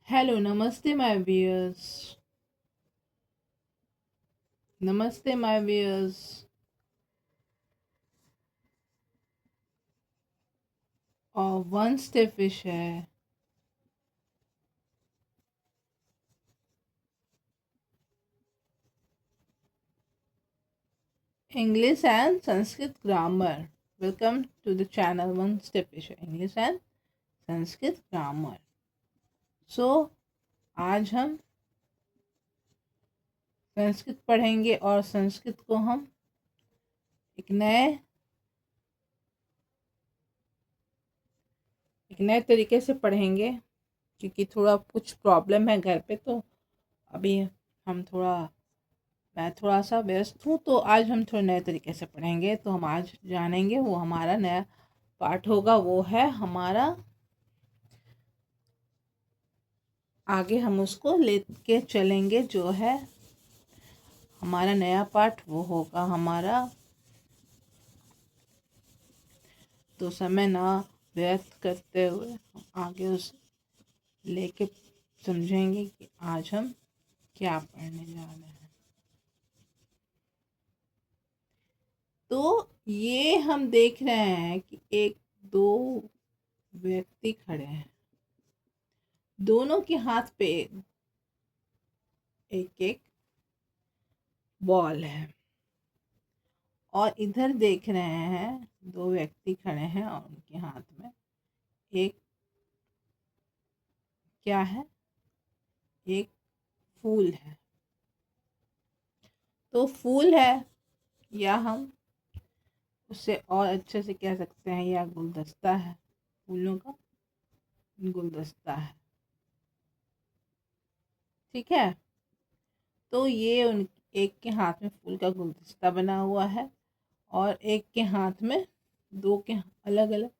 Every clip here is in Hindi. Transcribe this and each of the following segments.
हेलो, नमस्ते माय वियर्स। नमस्ते माय वियर्स। और वन स्टेप फिश है। English and Sanskrit grammar. Welcome to the channel one step fish English and Sanskrit grammar. So आज हम संस्कृत पढ़ेंगे और संस्कृत को हम एक नए तरीके से पढ़ेंगे, क्योंकि थोड़ा कुछ प्रॉब्लम है घर पे। तो अभी मैं थोड़ा सा व्यस्त हूँ, तो आज हम थोड़े नए तरीके से पढ़ेंगे। तो हम आज जानेंगे, वो हमारा नया पाठ होगा, वो है हमारा। आगे हम उसको लेके चलेंगे। जो है हमारा नया पाठ, वो होगा हमारा। तो समय ना व्यर्थ करते हुए हम आगे उस लेके समझेंगे कि आज हम क्या पढ़ने जा रहे हैं। तो ये हम देख रहे हैं कि एक दो व्यक्ति खड़े हैं। दोनों के हाथ पे एक एक बॉल है, और इधर देख रहे हैं दो व्यक्ति खड़े हैं और उनके हाथ में एक क्या है, एक फूल है। तो फूल है, या हम उससे और अच्छे से कह सकते हैं, या गुलदस्ता है। फूलों का गुलदस्ता है, ठीक है। तो ये उन एक के हाथ में फूल का गुलदस्ता बना हुआ है, और एक के हाथ में, दो के अलग अलग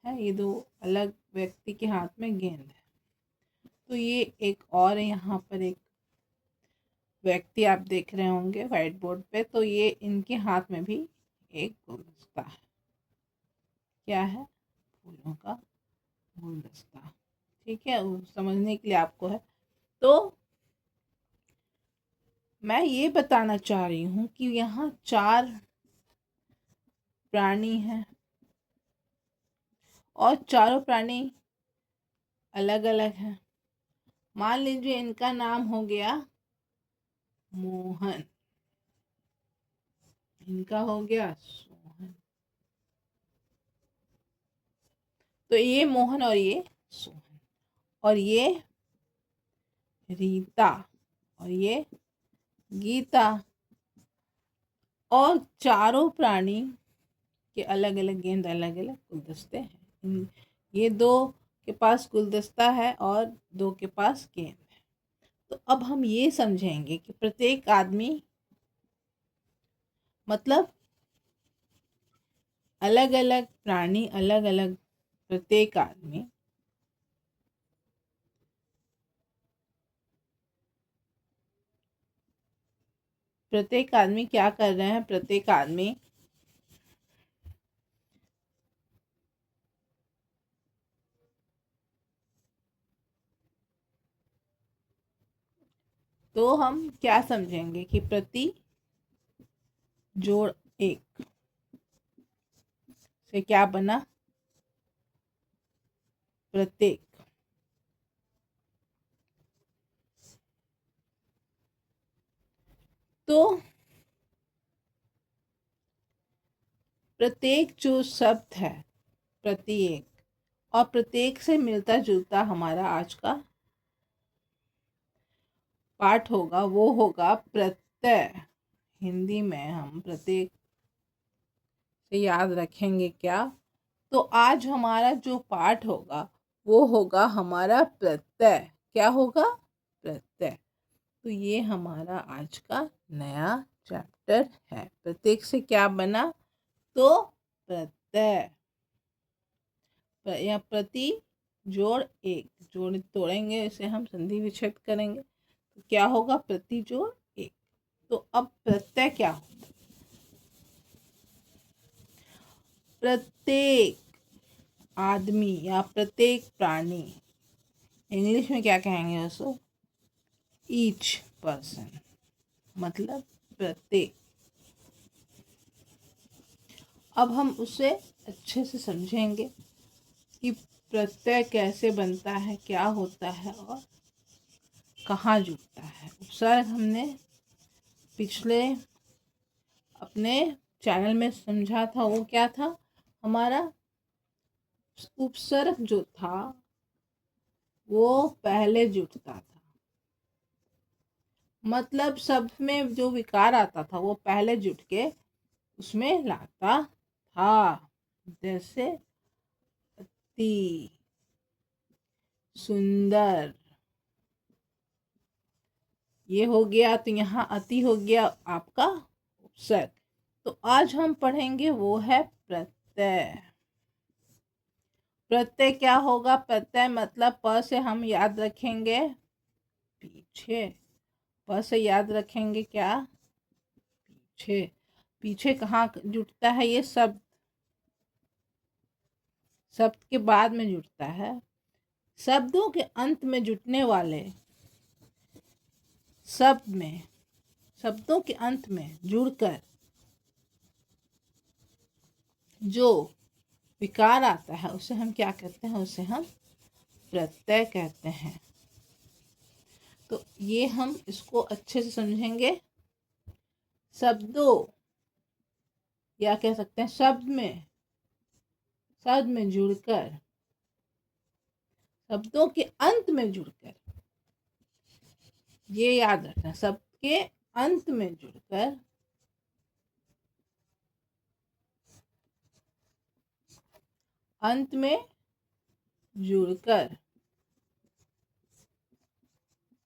है, ये दो अलग व्यक्ति के हाथ में गेंद है। तो ये एक और यहाँ पर एक व्यक्ति आप देख रहे होंगे व्हाइट बोर्ड पे। तो ये इनके हाथ में भी एक गुलदस्ता है। क्या है? फूलों का गुलदस्ता। ठीक है, वो समझने के लिए आपको है। तो मैं ये बताना चाह रही हूँ कि यहाँ चार प्राणी हैं, और चारों प्राणी अलग अलग हैं। मान लीजिए इनका नाम हो गया मोहन, इनका हो गया सोहन। तो ये मोहन और ये सोहन, और ये रीता, और ये गीता। और चारों प्राणी के अलग अलग गेंद, अलग अलग गुलदस्ते हैं। ये दो के पास गुलदस्ता है और दो के पास गेंद है। तो अब हम ये समझेंगे कि प्रत्येक आदमी, मतलब अलग अलग प्राणी, अलग अलग प्रत्येक आदमी क्या कर रहे हैं। प्रत्येक आदमी तो हम क्या समझेंगे कि प्रति जोड़ एक से क्या बना, प्रत्येक। तो प्रत्येक जो शब्द है, प्रत्येक, और प्रत्येक से मिलता जुलता हमारा आज का पाठ होगा, वो होगा प्रत्यय। हिंदी में हम प्रत्येक से याद रखेंगे क्या? तो आज हमारा जो पाठ होगा, वो होगा हमारा प्रत्यय। क्या होगा? प्रत्यय। तो ये हमारा आज का नया चैप्टर है। प्रत्येक से क्या बना? तो प्रत्यय। या प्रति जोड़ एक, जोड़ तोड़ेंगे, इसे हम संधि विच्छेद करेंगे, तो क्या होगा? प्रति जोड़ एक। तो अब प्रत्यय क्या होता है? प्रत्येक आदमी या प्रत्येक प्राणी इंग्लिश में क्या कहेंगे उसको? ईच पर्सन, मतलब प्रत्येक। अब हम उसे अच्छे से समझेंगे कि प्रत्यय कैसे बनता है, क्या होता है और कहाँ जुड़ता है। उपसर्ग हमने पिछले अपने चैनल में समझा था। वो क्या था? हमारा उपसर्ग जो था वो पहले जुड़ता था, मतलब शब्द में जो विकार आता था वो पहले जुट के उसमें लाता था। जैसे अति, सुंदर, ये हो गया। तो यहाँ अति हो गया आपका उपसर्ग। तो आज हम पढ़ेंगे वो है प्रत्यय। प्रत्यय क्या होगा? प्रत्यय मतलब प से हम याद रखेंगे पीछे। प से याद रखेंगे क्या? पीछे। पीछे कहाँ जुटता है? ये शब्द, शब्द के बाद में जुटता है। शब्दों के अंत में जुटने वाले शब्द में, शब्दों के अंत में जुड़कर जो विकार आता है उसे हम क्या कहते हैं? उसे हम प्रत्यय कहते हैं। तो ये हम इसको अच्छे से समझेंगे। शब्दों, या कह सकते हैं शब्द में जुड़कर, शब्दों के अंत में जुड़कर, ये याद रखना, शब्द के अंत में जुड़कर अंत में जुड़कर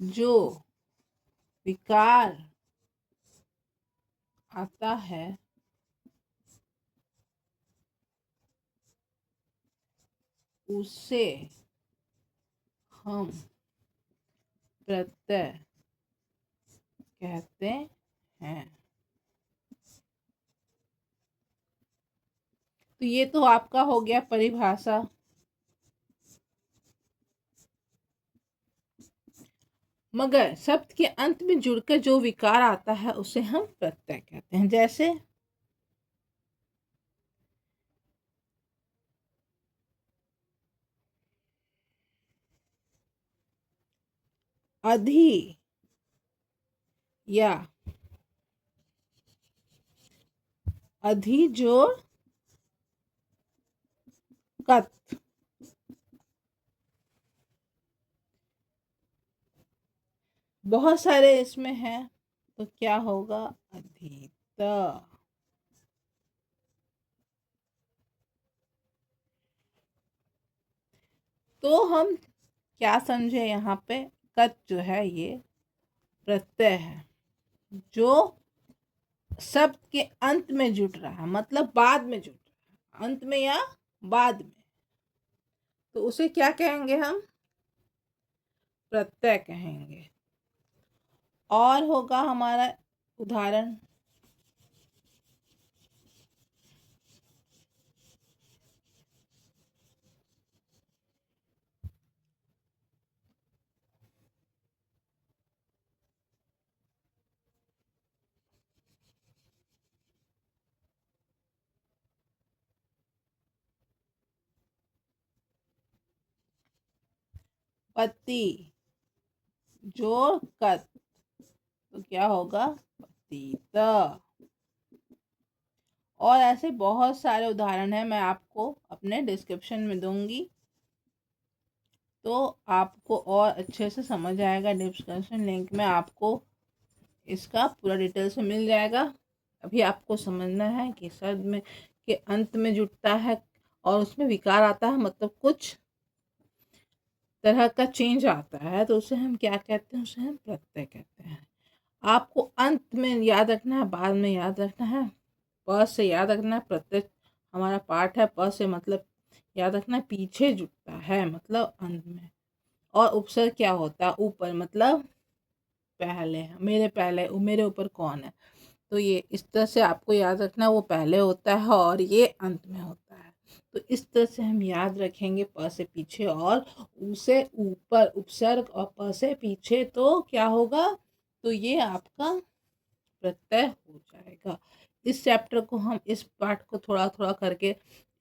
जो विकार आता है उसे हम प्रत्यय कहते हैं। तो ये तो आपका हो गया परिभाषा। मगर शब्द के अंत में जुड़कर जो विकार आता है उसे हम प्रत्यय कहते हैं। जैसे अधि या अधि जोड़ कत, बहुत सारे इसमें हैं। तो क्या होगा? अधित। तो हम क्या समझे यहाँ पे? कत जो है ये प्रत्यय है जो शब्द के अंत में जुट रहा है, मतलब बाद में जुट रहा है, अंत में या बाद में। तो उसे क्या कहेंगे हम? प्रत्यय कहेंगे। और होगा हमारा उदाहरण, पति जोड़ कत, तो क्या होगा? पतित। और ऐसे बहुत सारे उदाहरण हैं, मैं आपको अपने डिस्क्रिप्शन में दूंगी तो आपको और अच्छे से समझ आएगा। डिस्क्रिप्शन लिंक में आपको इसका पूरा डिटेल से मिल जाएगा। अभी आपको समझना है कि शब्द में के अंत में जुटता है और उसमें विकार आता है, मतलब कुछ तरह का चेंज आता है, तो उसे हम क्या कहते हैं? उसे हम प्रत्यय कहते हैं। आपको अंत में याद रखना है, बाद में याद रखना है। प से याद रखना है, प्रत्यय हमारा पार्ट है। प से मतलब याद रखना है पीछे जुटता है, मतलब अंत में। और उपसर्ग क्या होता है? ऊपर, मतलब पहले। मेरे पहले, मेरे ऊपर कौन है? तो ये इस तरह से आपको याद रखना, वो पहले होता है और ये अंत में होता है। तो इस तरह से हम याद रखेंगे प से पीछे और ऊ से ऊपर उपसर्ग और प से पीछे, तो क्या होगा, तो ये आपका प्रत्यय हो जाएगा। इस चैप्टर को हम इस पार्ट को थोड़ा थोड़ा करके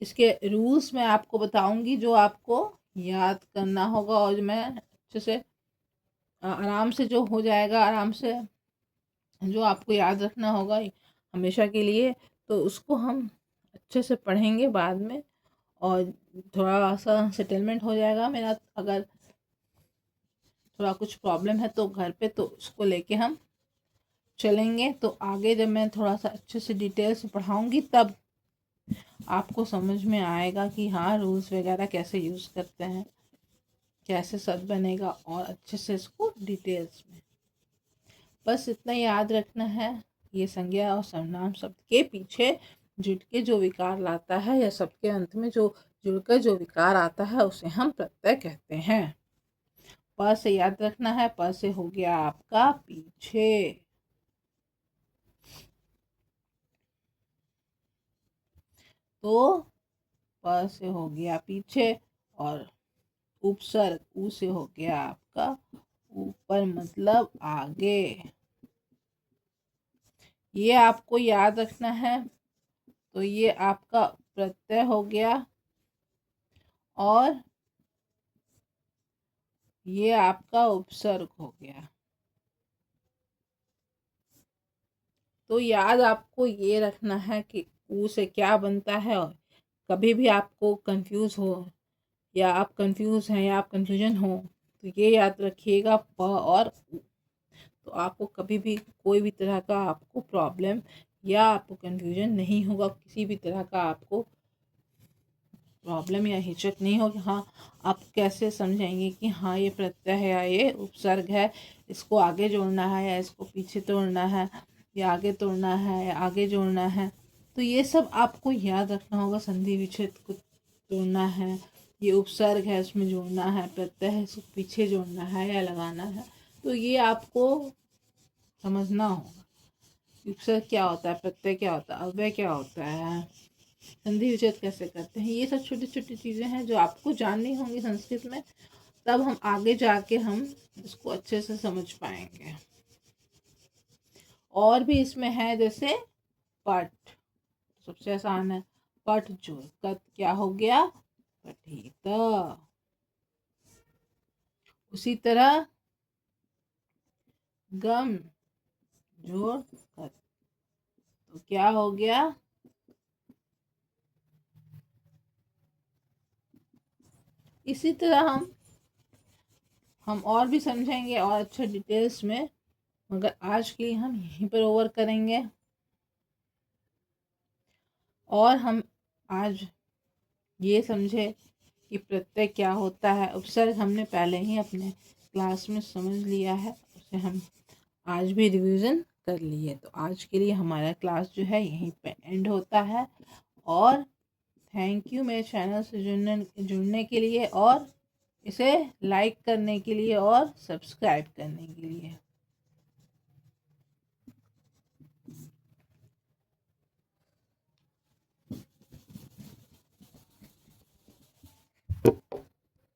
इसके रूल्स मैं आपको बताऊंगी, जो आपको याद करना होगा और मैं अच्छे से आराम से जो हो जाएगा, आराम से जो आपको याद रखना होगा हमेशा के लिए, तो उसको हम अच्छे से पढ़ेंगे बाद में और थोड़ा सा सेटलमेंट हो जाएगा मेरा। अगर थोड़ा कुछ प्रॉब्लम है तो घर पे, तो उसको लेके हम चलेंगे। तो आगे जब मैं थोड़ा सा अच्छे से डिटेल से पढ़ाऊँगी तब आपको समझ में आएगा कि हाँ रूल्स वगैरह कैसे यूज़ करते हैं, कैसे शब्द बनेगा, और अच्छे से इसको डिटेल्स में बस इतना याद रखना है। ये संज्ञा और सर्वनाम शब्द के पीछे जुड़ के जो विकार लाता है या शब्द के अंत में जो जुड़कर जो विकार आता है उसे हम प्रत्यय कहते हैं। प से याद रखना है, प से हो गया आपका पीछे, तो प से हो गया पीछे, और उपसर्ग ऊ से हो गया आपका ऊपर मतलब आगे। ये आपको याद रखना है। तो ये आपका प्रत्यय हो गया और ये आपका उपसर्ग हो गया। तो याद आपको ये रखना है कि ऊ से क्या बनता है, और कभी भी आपको कंफ्यूज हो या आप कंफ्यूज हैं या आप कंफ्यूजन हो तो ये याद रखिएगा प और ऊ। तो आपको कभी भी कोई भी तरह का आपको प्रॉब्लम या आपको कंफ्यूजन नहीं होगा, किसी भी तरह का आपको प्रॉब्लम या हिचक नहीं होगी। हाँ, आप कैसे समझेंगे कि हाँ ये प्रत्यय है या ये उपसर्ग है, इसको आगे जोड़ना है या इसको पीछे तोड़ना है, या आगे तोड़ना है या आगे जोड़ना है, तो ये सब आपको याद रखना होगा। संधि विच्छेद को तोड़ना है, ये उपसर्ग है इसमें जोड़ना है, प्रत्यय है इसको पीछे जोड़ना है या लगाना है, तो ये आपको समझना होगा। उपसर्ग क्या होता है, प्रत्यय क्या होता है, अव्यय क्या होता है, संधि विच्छेद कैसे करते हैं, ये सब छोटी छोटी चीज़ें हैं जो आपको जाननी होंगी संस्कृत में, तब हम आगे जाके हम इसको अच्छे से समझ पाएंगे। और भी इसमें है जैसे पट, सबसे आसान है, पट जोड़ कत क्या हो गया, पठित। उसी तरह गम जोड़ कत, तो क्या हो गया, इसी तरह हम और भी समझेंगे और अच्छे डिटेल्स में, मगर आज के लिए हम यहीं पर ओवर करेंगे। और हम आज ये समझे कि प्रत्यय क्या होता है, उपसर्ग हमने पहले ही अपने क्लास में समझ लिया है, उसे हम आज भी रिवीजन कर लिए। तो आज के लिए हमारा क्लास जो है यहीं पे एंड होता है। और थैंक यू मेरे चैनल से जुड़ने के लिए, और इसे लाइक करने के लिए और सब्सक्राइब करने के लिए।